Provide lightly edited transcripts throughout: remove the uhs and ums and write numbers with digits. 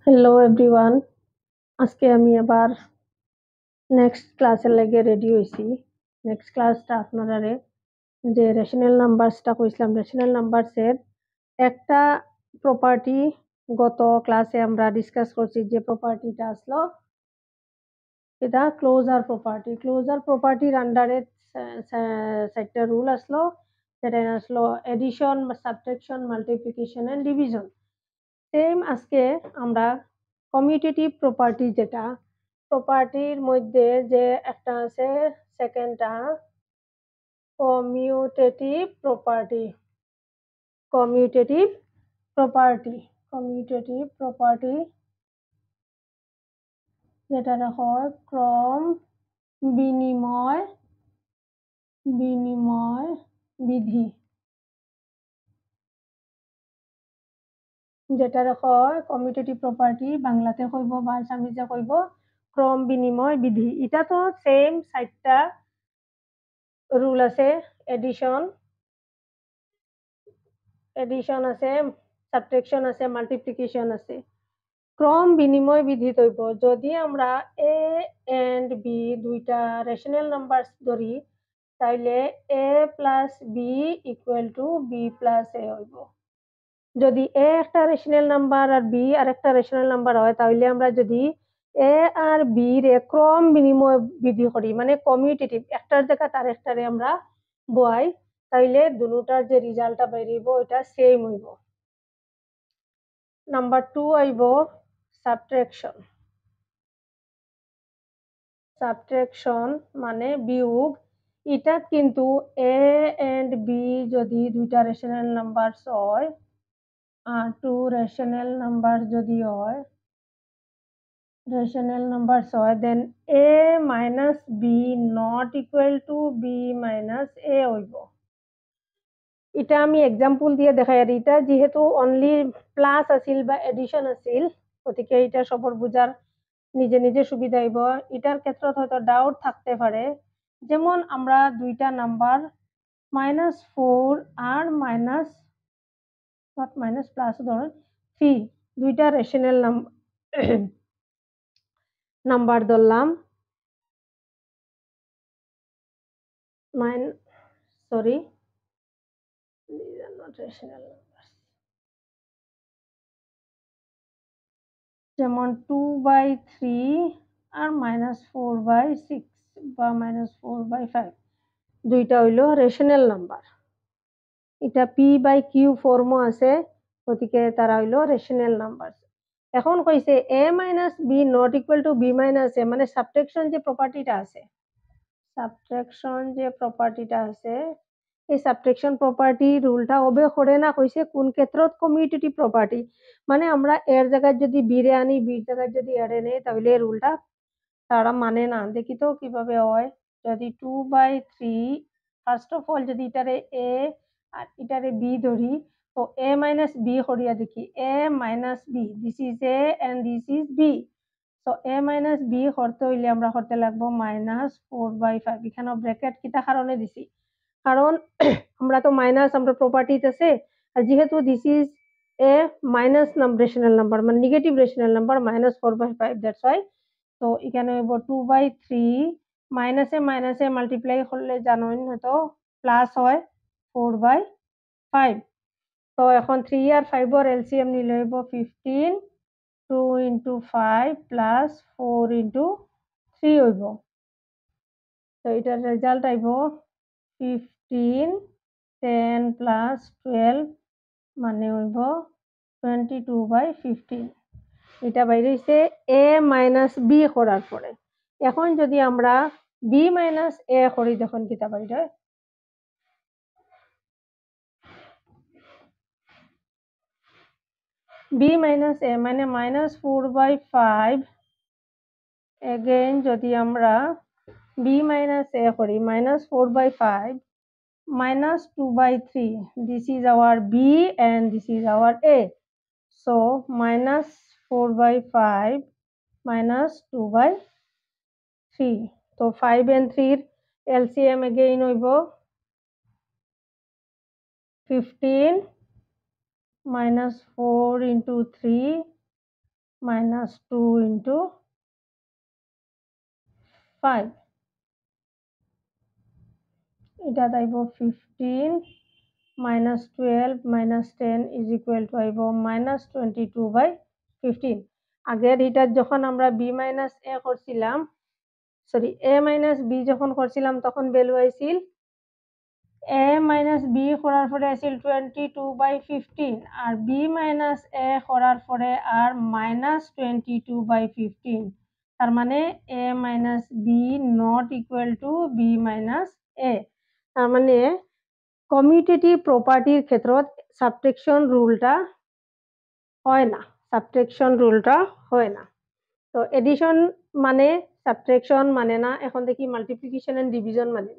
Hello everyone, আজকে আমি আবার নেক্সট ক্লাসের লাগে রেডি হয়েছি। নেক্সট ক্লাসটা আপনারা যে রেশনাল নাম্বারসটা কইছিলাম, রেশনাল নাম্বারসের একটা প্রপার্টি গত ক্লাসে আমরা ডিসকাস করছি। যে প্রপার্টিটা আসলো এটা ক্লোজার প্রপার্টির আন্ডারে চারটা রুল আসলো। সেটা আসলো addition, subtraction, multiplication and division. Same আজকে আমরা কমিউটেটিভ প্রপার্টি, যেটা প্রপার্টির মধ্যে যে একটা আছে সেকেন্ডটা commutative property. Commutative property commutative property যেটা হয় ক্রম বিনিময় বিনিময় বিধি, যেটা হয় কমিউটেটিভ প্রপার্টি বাংলাতে কইব বা আসামিজে কইব ক্রম বিনিময় বিধি। এটা তো সেম চারটা রুল আছে। এডিশন আছে, সাবট্রাকশন আছে, মাল্টিপ্লিকেশন আছে। ক্রম বিনিময় বিধি হইব যদি আমরা এ এন্ড বি দুইটা রেশনাল নাম্বারস ধরি, তাইলে A plus B equal to B plus A হইব। যদি এ একটা রেশনাল নাম্বার আর বি আর একটা রেশনাল নাম্বার হয়, তাহলে আমরা যদি এ আর বি রে ক্রম বিনিময় বিধি করি, মানে কমিউটেটিভ একটার জায়গা তার একটারে আমরা বয়াই, তাইলে দুটার যে রেজাল্টটা বেরিয়েব এটা সেম হইব। নাম্বার 2 আইব সাবট্রাকশন। সাবট্রাকশন মানে বিয়োগ। এটা কিন্তু এ এন্ড বি যদি দুইটা রেশনাল নাম্বারস হয় আর টু রেশনাল নাম্বার যদি হয়, then A minus B not equal to B minus A হইব। এটা আমি এক্সাম্পল দিয়ে দেখাই। আর এটা যেহেতু অনলি প্লাস আছিল বা এডিশন আছিল, গতিকে এটা সবর বুঝার নিজে নিজে সুবিধা হইব। এটার ক্ষেত্রে হয়তো ডাউট থাকতে পারে, যেমন আমরা দুইটা নাম্বার -4 আর মাইনাস প্লাস ধরুন 3 দুইটা রেশনাল নাম্বার ধরলাম। Sorry, these are not rational numbers. যেমন 2/3 আর -4/6 বা -4/5 দুইটা হইল রেশনাল নাম্বার। এটা পি বাই কিউ ফর্মও আছে, গতিকে তারা হইল রেশনাল নাম্বার। এখন কইছে A minus B not equal to B minus A, মানে সাবট্রাকশন যে প্রপার্টিটা আছে, এই সাবট্রাকশন প্রপার্টি রুলটা ওবে করে না। কইছে কোন ক্ষেত্রত কমিউটেটিভ প্রপার্টি, মানে আমরা এর জায়গায় যদি বি রে আনি, বির জায়গায় যদি এ রে নেই, তাহলে এই রুলটা তারা মানে না। দেখি তো কিভাবে হয়। যদি 2/3 ফার্স্ট অফ অল যদি এটারে এ আর এটারে বি ধরি, তো এ মাইনাস বি করিয়া দেখি A minus B, this is A and this is B. তো এ মাইনাস বি করতে হইলে আমরা করতে লাগবো -4/5। এখানে ব্র্যাকেট কিটা কারণে দিছি, কারণ আমরা তো মাইনাস আমরা প্রপার্টিতে আছে, আর যেহেতু this is a minus rational number মানে negative rational number -4/5, that's why. তো এখানে হইব 2/3 মাইনাসে মাল্টিপ্লাই করলে জানেন হয়তো প্লাস হয় 4/5। তো এখন 3 আর 5 এর এলসিএম নিলে হইব 15। 2 into 5 plus 4 into 3 হইব। তো এটার রেজাল্ট আইব 15, 10 plus 12 মানে হইব 22/15। এটা বাইরে হইছে এ মাইনাস বি করার পরে। এখন যদি আমরা বি মাইনাস এ করি, দেখুন কিতা বাইরে বি মাইনাস এ মানে -4/5। এগেইন যদি আমরা বি মাইনাস এ করি -4/5 -2/3, this is our b and this is our a, so -4/5 -2/3। তো 5 and 3 LCM again হইব 15 -4 into 3 minus 2 into 5 এটা দাইব 15 minus 12 minus 10 is equal to আইব minus 22 by 15 আগের এটা যখন আমরা b minus a করছিলাম সরি a minus b যখন করছিলাম তখন ভ্যালু আইছিল a minus b করার পরে আইছিল 22 by 15 R b minus a করার পরে আর minus 22 by 15 তার মানে a minus b not equal to b minus a তার মানে কমিউটেটিভ প্রপার্টির ক্ষেত্ৰত সাবট্রাকশন রুলটা হয় না তো এডিশন মানে সাবট্রাকশন মানে না এখন দেখি মাল্টিপ্লিকেশন এন্ড ডিভিশন মানে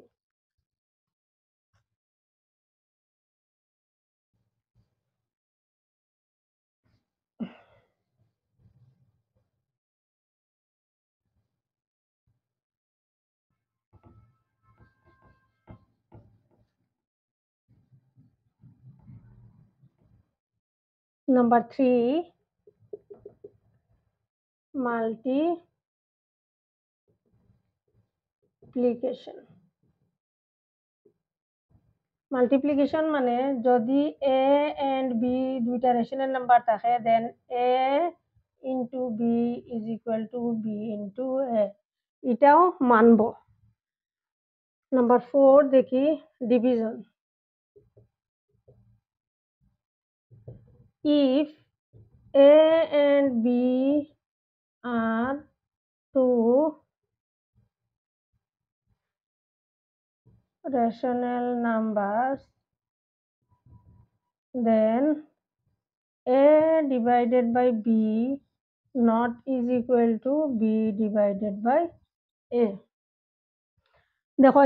Number 3 মাল্টিপ্লিকেশন মানে যদি a and b দুইটা রেশনাল নাম্বার থাকে দেন a into b is equal to b into a এটাও মানব নাম্বার 4 দেখি division if a and b are two rational numbers then a divided by b not is equal to b divided by a দেখো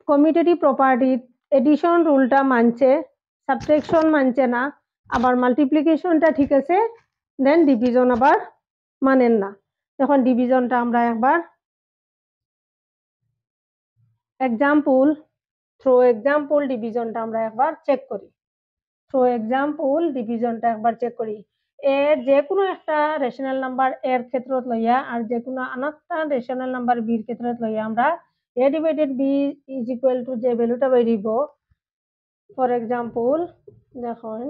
commutative property addition রুলটা মানছে subtraction মানছে না আবার মাল্টিপ্লিকেশনটা ঠিক আছে দেন division আবার মানেন না এখন ডিভিশনটা আমরা একবার এক্সাম্পল থ্রো এক্সাম্পল ডিভিশনটা আমরা একবার চেক করি এর যে কোনো একটা রেশনাল নাম্বার এর ক্ষেত্রত লইয়া আর যে কোনো আরেকটা রেশনাল নাম্বার বির ক্ষেত্রত লইয়া আমরা a divided b is equal to যে ভ্যালুটা বাইরিব ফর এক্সাম্পল দেখুন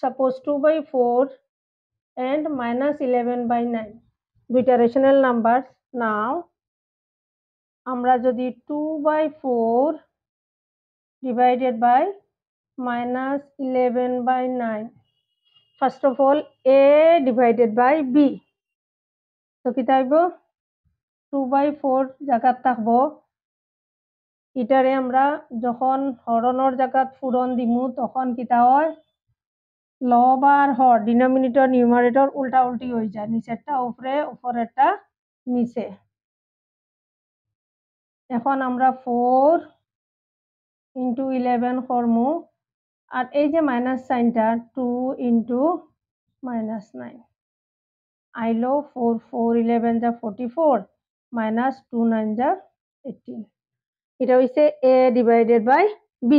suppose 2 by 4 and minus 11 by 9 দুইটা রেশনাল নাম্বার নাও আমরা যদি 2 by 4 divided by minus 11 by 9 first of all a divided by b তো কি তাইব 2 by 4 জায়গাত থাকবো এটারে আমরা যখন হরণর জায়গাত পূরণ দিমু তখন কিতা হয় লব আর হর ডিনোমিনেটর নিউমারেটর উল্টা উল্টি হয়ে যায় নিচেরটা উপরে উপরেরটা নিচে এখন আমরা 4 into 11 করমু আর এই যে মাইনাস সাইনটা 2 into minus 9 আইলো 4 4 11 যা 44 minus 2 9 যা 18 এটা হইছে a divided by b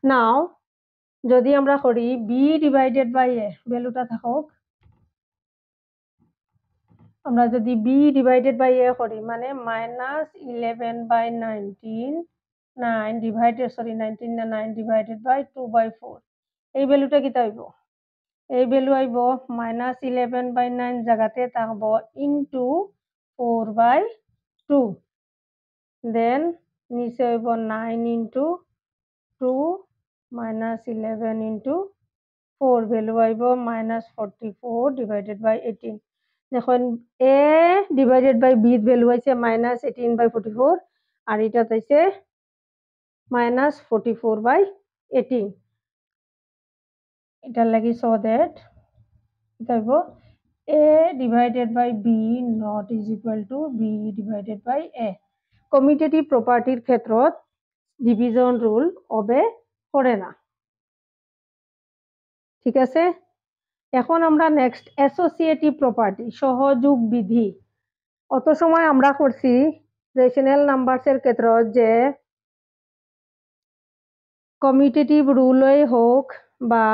নাও যদি আমরা করি b divided by a ভ্যালুটা থাকুক আমরা যদি b divided by a করি মানে minus 11 by 19 9 divided 19 না 9 divided by 2 by 4 এই ভ্যালুটা কি তাইব এই ভ্যালু আইব minus 11 by 9 জায়গাতে থাকব into 4 by 2 then নিচে হইব 9 into 2 minus 11 into 4 ভ্যালু আইব minus 44 divided by 18 দেখুন a divided by b value আছে minus 18 by 44 আর এটা তাইছে minus 44 by 18 এটার লাগি so that তাইব a divided by b not is equal to b divided by a commutative প্রপার্টির ক্ষেত্ৰত division rule ওবে করে না ঠিক আছে এখন আমরা নেক্সট অ্যাসোসিয়েটিভ প্রপার্টি সহযোগ বিধি অত সময় আমরা করছি রেশনাল নাম্বারসের ক্ষেত্ৰত যে কমিউটেটিভ রুলই হোক বা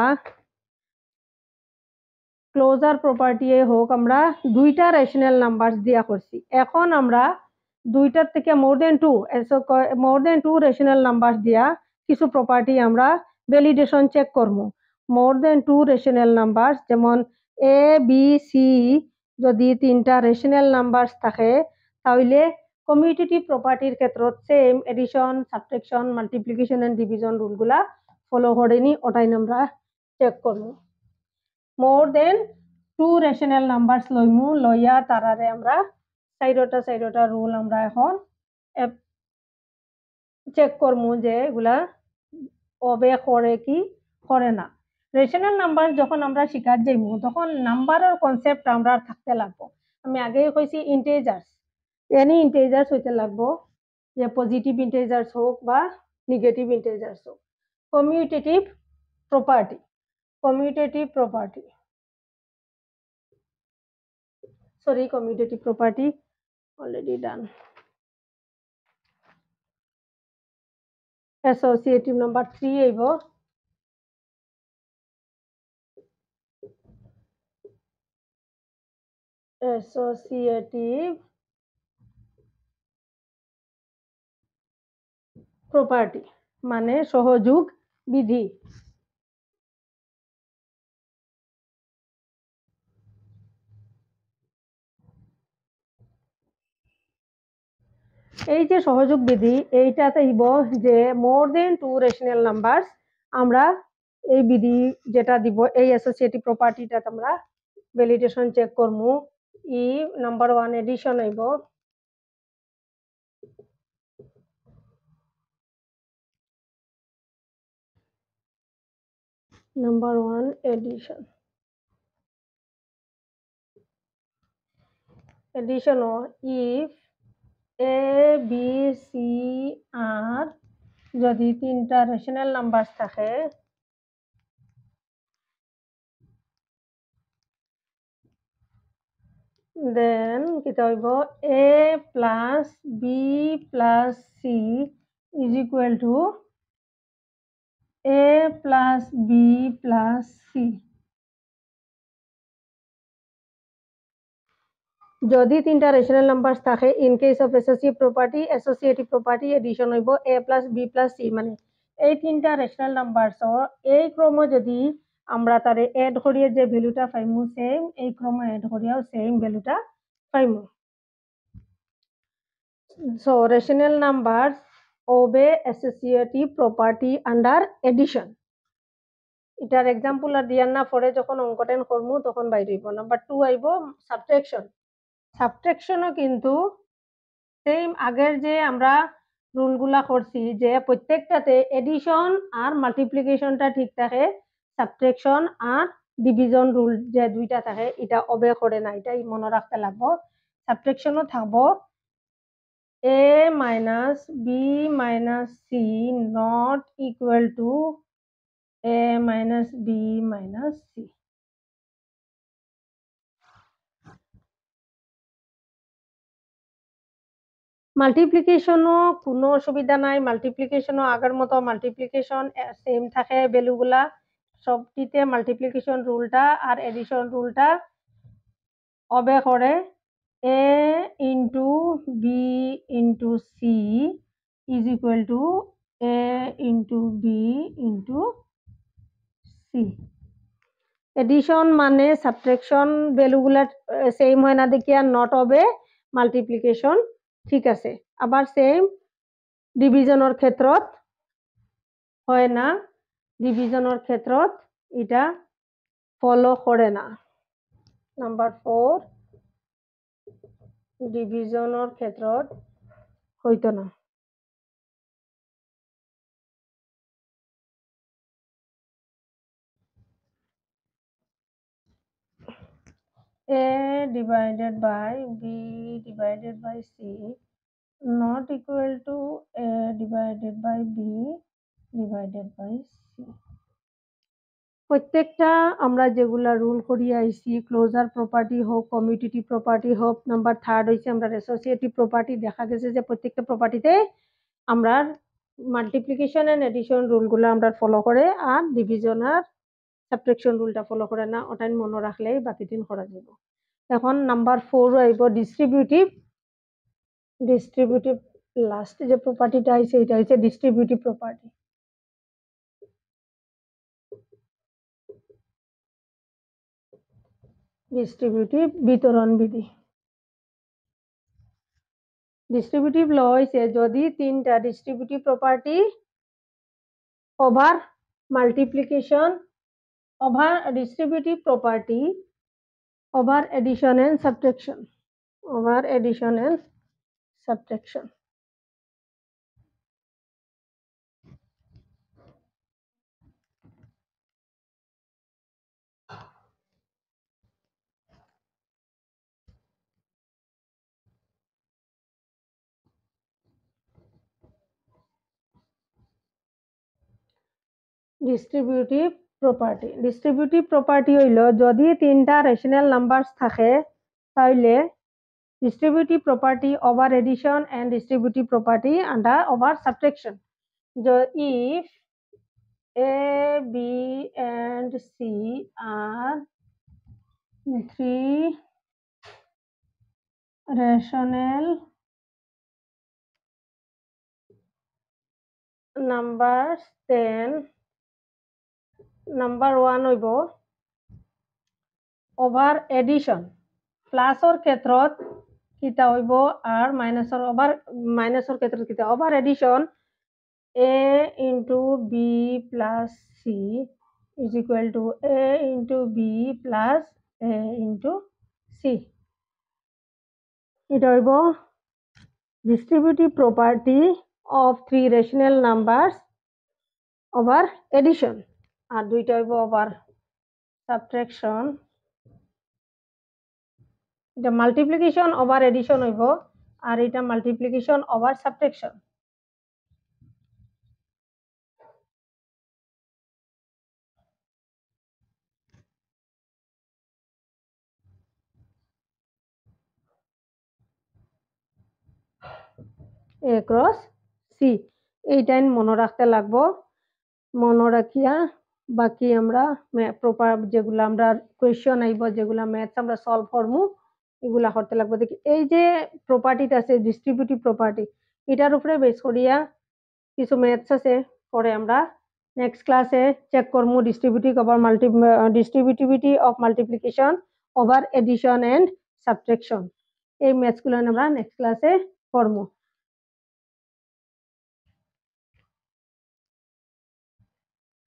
ক্লোজার প্রপার্টি হোক আমরা দুইটা রেশনাল নাম্বারস দিয়া করছি। এখন আমরা দুইটার থেকে মোর দেন টু রেশনাল নাম্বারস দিয়া কিছু প্রপার্টি আমরা ভ্যালিডেশন চেক করব। More than two rational numbers যেমন এ বি সি যদি তিনটা রেশনাল নাম্বারস থাকে তাহলে কমিউটেটিভ প্রপার্টির ক্ষেত্রে same addition, subtraction, multiplication and division রুলগুলা ফলো করেনি, ওটাই আমরা চেক করব। More than two rational numbers লইমু, লইয়া তারারে আমরা সাইডটা রুল আমরা এখন চেক করমু যে এগুলা ওবে করে কি করে না। রেশনাল নাম্বার যখন আমরা শিকার যাইমু তখন নাম্বারের কনসেপ্ট আমরা থাকতে লাগবো। আমি আগেই কইছি ইন্টিজার্স, এনি ইন্টিজার্স হইতে লাগবো, যে পজিটিভ ইন্টিজার্স হোক বা নেগেটিভ ইন্টিজার্স হোক। Commutative property already done. Associative number 3 আইব। Associative property মানে সহযোগ বিধি। এই যে সহযোগ বিধি এইটাতে হইব যে মোর দেন টু রেশনাল নাম্বারস আমরা এই বিধি যেটা দিব এই অ্যাসোসিয়েটিভ প্রপার্টিটা আমরা ভ্যালিডেশন চেক করমু। ই নাম্বার 1 এডিশন হইব, number 1 addition if A B C আর যদি তিনটা রেশনাল নাম্বার থাকে দেন কিতা হইব A plus B plus C is equal to A plus B plus C. যদি তিনটা রেশনাল নাম্বার থাকে in case of associative property addition হইব A plus B plus C, মানে এই তিনটা রেশনাল নাম্বারসর এই ক্রম যদি আমরা তারে এড করিয়ে যে ভ্যালুটা পাইমু সেম এই ক্রম এড করিয়াও সেম ভ্যালুটা পাইমু। So rational numbers obey associative property under addition. এটার এক্সাম্পল আর দিয়ার না পরে যখন অঙ্কটেন করমু তখন বাইর হইব। নাম্বার 2 আইব সাবট্রাকশনও কিন্তু সেম আগের যে আমরা রুলগুলা করছি যে প্রত্যেকটাতে এডিশন আর মাল্টিপ্লিকেশনটা ঠিক থাকে, সাবট্রাকশন আর ডিভিশন রুল যে দুইটা থাকে এটা ওবে করে না, এটাই মনে রাখতে লাগবো। সাবট্রাকশনও থাকবো A minus B minus C not equal to A minus B minus C. মাল্টিপ্লিকেশনও কোনো অসুবিধা নাই, মাল্টিপ্লিকেশনও আগের মতো মাল্টিপ্লিকেশন সেম থাকে, ভ্যালুগুলা সবটিতে মাল্টিপ্লিকেশন রুলটা আর এডিশন রুলটা ওবে করে। A into B into C is equal to A into B into C. Addition মানে সাবট্রাকশন ভ্যালুগুলা সেম হয় না দেখিয়া নট হবে মাল্টিপ্লিকেশন ঠিক আছে। আবার সেম ডিভিশনের ক্ষেত্ৰত হয় না, ডিভিশনের ক্ষেত্ৰত এটা ফলো করে না। নাম্বার 4 ডিভিশনের ক্ষেত্ৰত হইতো না। A divided by B divided by C not equal to A divided by B divided by C. প্রত্যেকটা আমরা যেগুলা রুল করি আইছি ক্লোজার প্রপার্টি হোক কমিউটেটিভ প্রপার্টি হোক, নাম্বার 3 হইছে আমরা অ্যাসোসিয়েটিভ প্রপার্টি, দেখা গেছে যে প্রত্যেকটা প্রপার্টিতে আমরা মাল্টিপ্লিকেশন এন্ড এডিশন রুলগুলো আমরা ফলো করে আর ডিভিশন আর সাবট্রাকশন রুলটা ফলো করে না, ওটা মনে রাখলেই বাকি দিন করা যাব। এখন নাম্বার 4 আইব ডিস্ট্রিবিউটিভ। ডিস্ট্রিবিউটিভ লাস্ট যে প্রপার্টিটা আছে এটা হচ্ছে ডিস্ট্রিবিউটিভ প্রপার্টি। ডিস্ট্রিবিউটিভ বিতরণ বিধি। ডিস্ট্রিবিউটিভ ল হইছে যদি তিনটা distributive property over multiplication over distributive property over addition and subtraction over addition and subtraction. Distributive property. Distributive property হইল যদি তিনটা রেশনাল নাম্বারস থাকে তাহলে distributive property over addition and distributive property under over subtraction. If A, B and C are three rational numbers, then number 1 হইব over addition প্লাসর ক্ষেত্ৰত কিতা হইব আর মাইনাসর over মাইনাসর ক্ষেত্ৰত কিতা over addition A into B plus C is equal to A into B plus A into C. এটা হইব distributive property of three rational numbers over addition আর দুইটা হইব over subtraction। এটা multiplication over addition হইব আর এটা multiplication over subtraction। A cross C এইটাই মনে রাখতে লাগবো। মনে রাখিয়া বাকি আমরা প্রপার যেগুলো আমরা কোয়েশ্চন আইব যেগুলো ম্যাথস আমরা সলভ করবো এগুলা করতে লাগবে। দেখি এই যে প্রপার্টিটা আছে ডিস্ট্রিবিউটিভ প্রপার্টি এটার উপরে বেস করিয়া কিছু ম্যাথস আছে পরে আমরা নেক্সট ক্লাসে চেক করবো distributivity of multiplication over addition and subtraction. এই ম্যাথসগুলো আমরা নেক্সট ক্লাসে করবো।